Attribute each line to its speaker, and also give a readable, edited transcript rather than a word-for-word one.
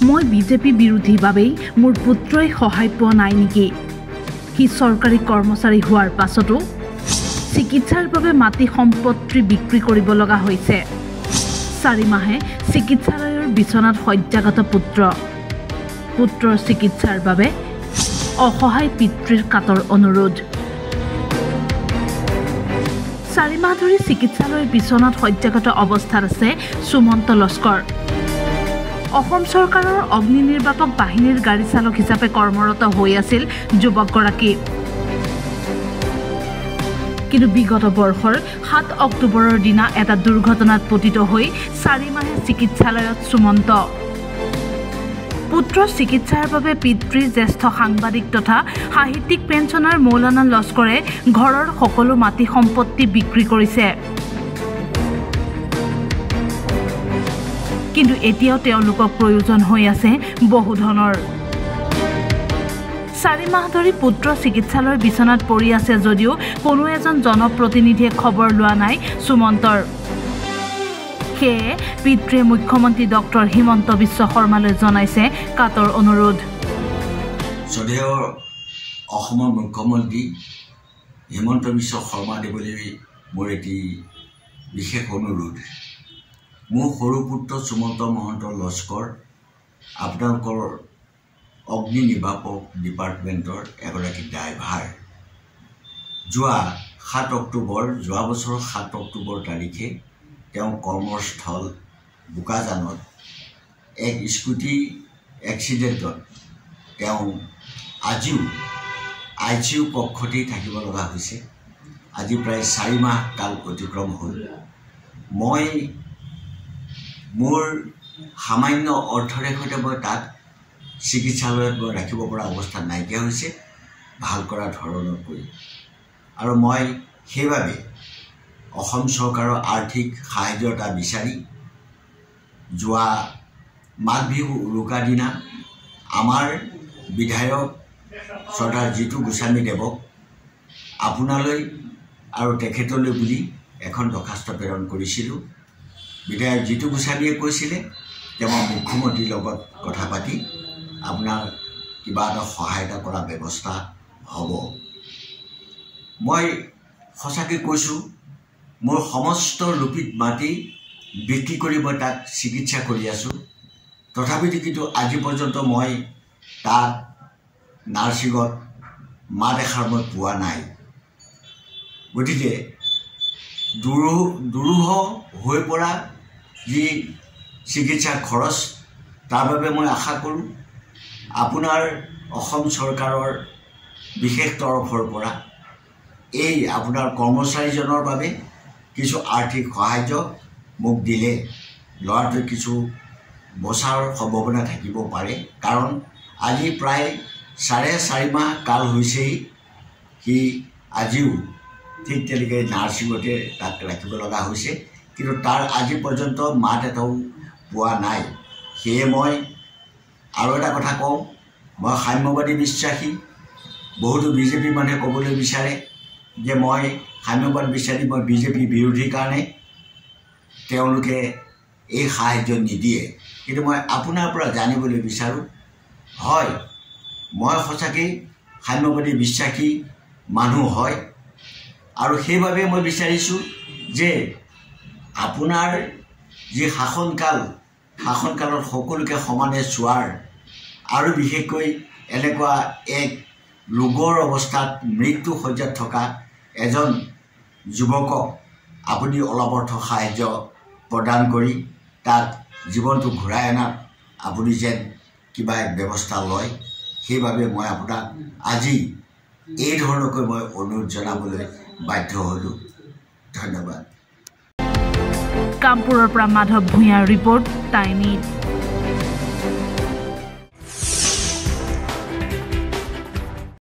Speaker 1: মই বিজেপি বিৰোধী বাবেই মোৰ পুত্ৰই সহায় পোৱা নাই নেকি? সি চৰকাৰী কৰ্মচাৰী হোৱাৰ পাছতো চিকিৎসাৰ বাবে মাটি সম্পত্তি বিক্ৰী কৰিব লগা হৈছে। 4 মাহে চিকিৎসালয়ৰ বিচনাত শয্যাগত পুত্ৰৰ চিকিৎসাৰ বাবে অসহায় পিতৃৰ কাতৰ অনুৰোধ। 4 মাহ ধৰি চিকিৎসালয়ৰ বিচনাত শয্যাগত অৱস্থাত আছে সুমন্ত লস্কৰ। অসম চৰকাৰৰ অগ্নি নিৰ্বাপক বাহিনীৰ গাড়ী চালক হিচাপে কৰ্মৰত হৈ আছিল যুৱকগৰাকী। কিন্তু বিগত বৰ্ষৰ 7 অক্টোবৰৰ দিনা এটা দুৰ্ঘটনাত পতিত হৈ 4 মাহে চিকিৎসালয়ত সুমন্ত। পুত্ৰৰ চিকিৎসাৰ বাবে পিতৃ জ্যেষ্ঠ সাংবাদিক তথা সাহিত্যিক পেঞ্চনাৰ মৌলানা লস্কৰে ঘৰৰ সকলো মাটি সম্পত্তি বিক্ৰী কৰিছে। কিন্তু এতিয়াও তেওঁলোকক প্ৰয়োজন হৈ আছে বহু ধনৰ। 4 মাহ ধৰি পুত্ৰ চিকিৎসালয়ৰ বিচনাত পৰি আছে যদিও কোনো এজন জনপ্ৰতিনিধিয়ে খবৰ লোৱা নাই সুমন্তৰ। সেয়ে পিতৃয়ে মুখ্যমন্ত্ৰী ডক্টৰ হিমন্ত বিশ্ব শৰ্মালৈ জনাইছে কাতৰ অনুৰোধ।
Speaker 2: যদিও অসমৰ মুখ্যমন্ত্ৰী হিমন্ত বিশ্ব শৰ্মা দেৱলৈ মোৰ এটি বিশেষ অনুৰোধ। মোৰ সৰু পুত্ৰ সুমন্ত মহন্ত লস্কৰ আপোনালোকৰ অগ্নি নিৰ্বাপক ডিপাৰ্টমেণ্টৰ এগৰাকী ড্ৰাইভাৰ। যোৱা বছৰৰ 7 অক্টোবৰ তাৰিখে তেওঁ কৰ্মস্থল বোকাজানত এক স্কুটি এক্সিডেণ্টত তেওঁ আজিও ICU কক্ষতেই থাকিব লগা হৈছে। আজি প্ৰায় 4 মাহ কাল অতিক্ৰম হ'ল। মই মোৰ সামান্য অৰ্থৰে সৈতে মই তাক চিকিৎসালয়ত মই ৰাখিব পৰা অৱস্থাত নাইকিয়া হৈছে ভাল কৰা ধৰণৰকৈ। আৰু মই সেইবাবে অসম চৰকাৰৰ আৰ্থিক সাহায্য এটা বিচাৰি যোৱা মাঘ বিহু উৰুকাৰ দিনা আমাৰ বিধায়ক চৰ্দাৰ জিতু গোস্বামী দেৱক আপোনালৈ আৰু তেখেতলৈ বুলি এখন দৰখাস্ত প্ৰেৰণ কৰিছিলোঁ। বিধায়ক জিতু গোস্বামীয়ে কৈছিলে যে মই মুখ্যমন্ত্ৰীৰ লগত কথা পাতি আপোনাৰ কিবা এটা সহায়তা কৰাৰ ব্যৱস্থা হ'ব। মই সঁচাকৈ কৈছোঁ মোৰ সমস্ত লুপিত মাটি বিক্ৰী কৰি মই তাক চিকিৎসা কৰি আছোঁ। তথাপিতো কিন্তু আজি পৰ্যন্ত মই তাক নাৰ্ছিঙত মাত এষাৰ মই পোৱা নাই। গতিকে দুৰূহ হৈ পৰা যি চিকিৎসাৰ খৰচ তাৰ বাবে মই আশা কৰোঁ আপোনাৰ অসম চৰকাৰৰ বিশেষ তৰফৰ পৰা এই আপোনাৰ কৰ্মচাৰীজনৰ বাবে কিছু আৰ্থিক সাহায্য মোক দিলে ল'ৰাটোৱে কিছু বচাৰ সম্ভাৱনা থাকিব পাৰে। কাৰণ আজি প্ৰায় 4.5 মাহ কাল হৈছেই সি আজিও ঠিক তেনেকৈ নাৰ্ছিঙতে তাক ৰাখিব লগা হৈছে। কিন্তু তাৰ আজি পৰ্যন্ত মাত এটাও পোৱা নাই। সেয়ে মই আৰু এটা কথা কওঁ, মই সাম্যবাদী বিশ্বাসী। বহুতো বিজেপি মানুহে ক'বলৈ বিচাৰে যে মই সাম্যবাদ বিচাৰি মই বিজেপি বিৰোধী কাৰণে তেওঁলোকে এই সাহায্য নিদিয়ে। কিন্তু মই আপোনাৰ পৰা জানিবলৈ বিচাৰোঁ, হয় মই সঁচাকৈ সাম্যবাদী বিশ্বাসী মানুহ হয়। আৰু সেইবাবে মই বিচাৰিছোঁ যে আপোনাৰ যি শাসনকালত সকলোকে সমানে চোৱাৰ আৰু বিশেষকৈ এনেকুৱা এক ৰোগৰ অৱস্থাত মৃত্যু শয্যাত থকা এজন যুৱকক আপুনি অলপ অৰ্থ সাহায্য প্ৰদান কৰি তাক জীৱনটো ঘূৰাই অনাত আপুনি যেন কিবা এক ব্যৱস্থা লয়, সেইবাবে মই আপোনাক আজি এই ধৰণকৈ মই অনুৰোধ জনাবলৈ বাধ্য হ'লোঁ। ধন্যবাদ।
Speaker 1: কামপুৰৰ পৰা মাধৱ ভূঞাৰ ৰিপৰ্ট টাইম 8।